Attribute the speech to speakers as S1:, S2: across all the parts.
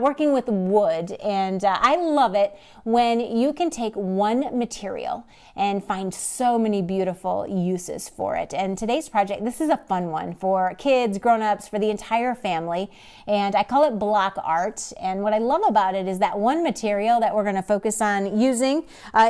S1: working with wood, and I love it when you can take one material and find so many beautiful uses for it. And today's project, this is a fun one for kids, grown-ups, for the entire family, and I call it block art. And what I love about it is that one material that we're going to focus on using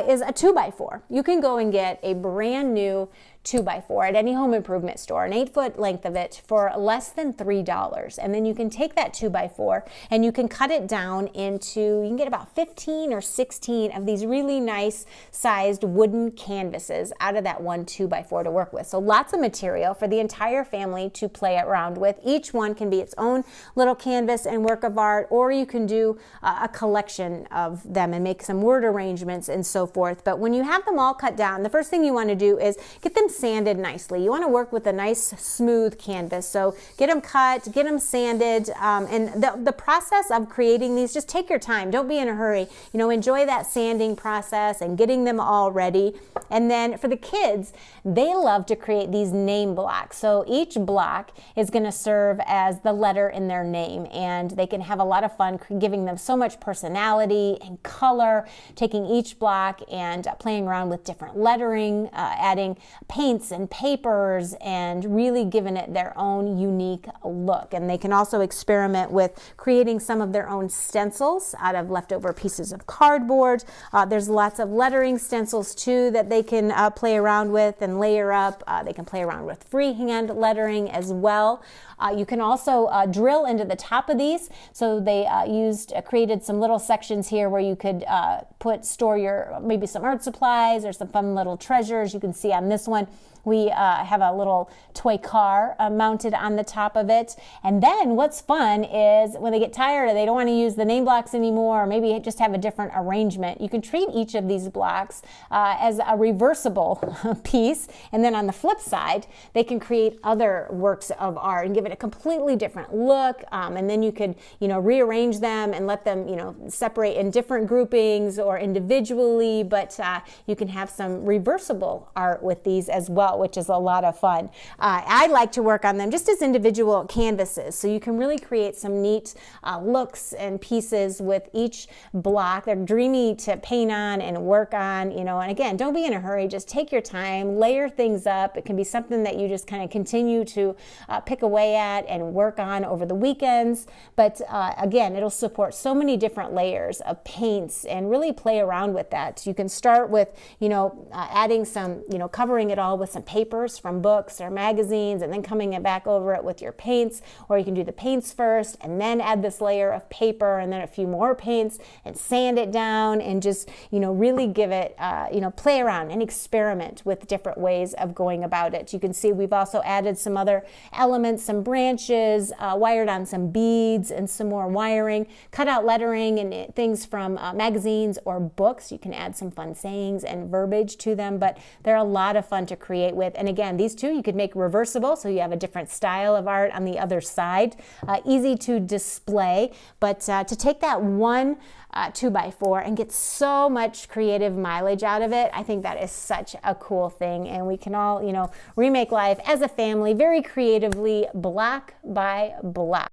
S1: is a 2x4. You can go and get a brand new 2x4 at any home improvement store, an 8-foot length of it, for less than $3. And then you can take that 2x4 and you can cut it down into, you can get about 15 or 16 of these really nice sized wooden canvases out of that one 2x4 to work with. So lots of material for the entire family to play around with. Each one can be its own little canvas and work of art, or you can do a collection of them and make some word arrangements and so forth. But when you have them all cut down, the first thing you want to do is get them sanded nicely. You want to work with a nice smooth canvas. So get them cut, get them sanded, and the process of creating these, just take your time. Don't be in a hurry. You know, enjoy that sanding process and getting them all ready. And then for the kids, they love to create these name blocks. So each block is going to serve as the letter in their name, and they can have a lot of fun giving them so much personality and color, taking each block and playing around with different lettering, adding paints and papers, and really giving it their own unique look. And they can also experiment with creating some of their own stencils out of leftover pieces of cardboard. There's lots of lettering stencils too that they can play around with and layer up. They can play around with freehand lettering as well. You can also drill into the top of these. So they created some little sections here where you could store your, maybe some art supplies or some fun little treasures. You can see on this one, we have a little toy car mounted on the top of it. And then what's fun is when they get tired or they don't want to use the name blocks anymore, or maybe just have a different arrangement, you can treat each of these blocks as a reversible piece. And then on the flip side, they can create other works of art and give it a completely different look. And then you could, rearrange them and let them, separate in different groupings or individually, but you can have some reversible art with these as well, which is a lot of fun. I like to work on them just as individual canvases, so you can really create some neat looks and pieces with each block. They're dreamy to paint on and work on, and again, don't be in a hurry. Just take your time, layer things up. It can be something that you just kind of continue to pick away at and work on over the weekends. But again, it'll support so many different layers of paints and really play around with that. You can start with, adding some, covering it all with some papers from books or magazines, and then coming back over it with your paints. Or you can do the paints first and then add this layer of paper and then a few more paints and sand it down and just, really give it, play around and experiment with different ways of going about it. You can see we've also added some other elements, some branches, wired on some beads and some more wiring, cut out lettering and things from magazines or books. You can add some fun sayings and verbiage to them, but they're a lot of fun to create with. And again, these two you could make reversible, so you have a different style of art on the other side. Easy to display, but to take that one 2x4 and get so much creative mileage out of it, I think that is such a cool thing. And we can all, remake life as a family very creatively, block by block.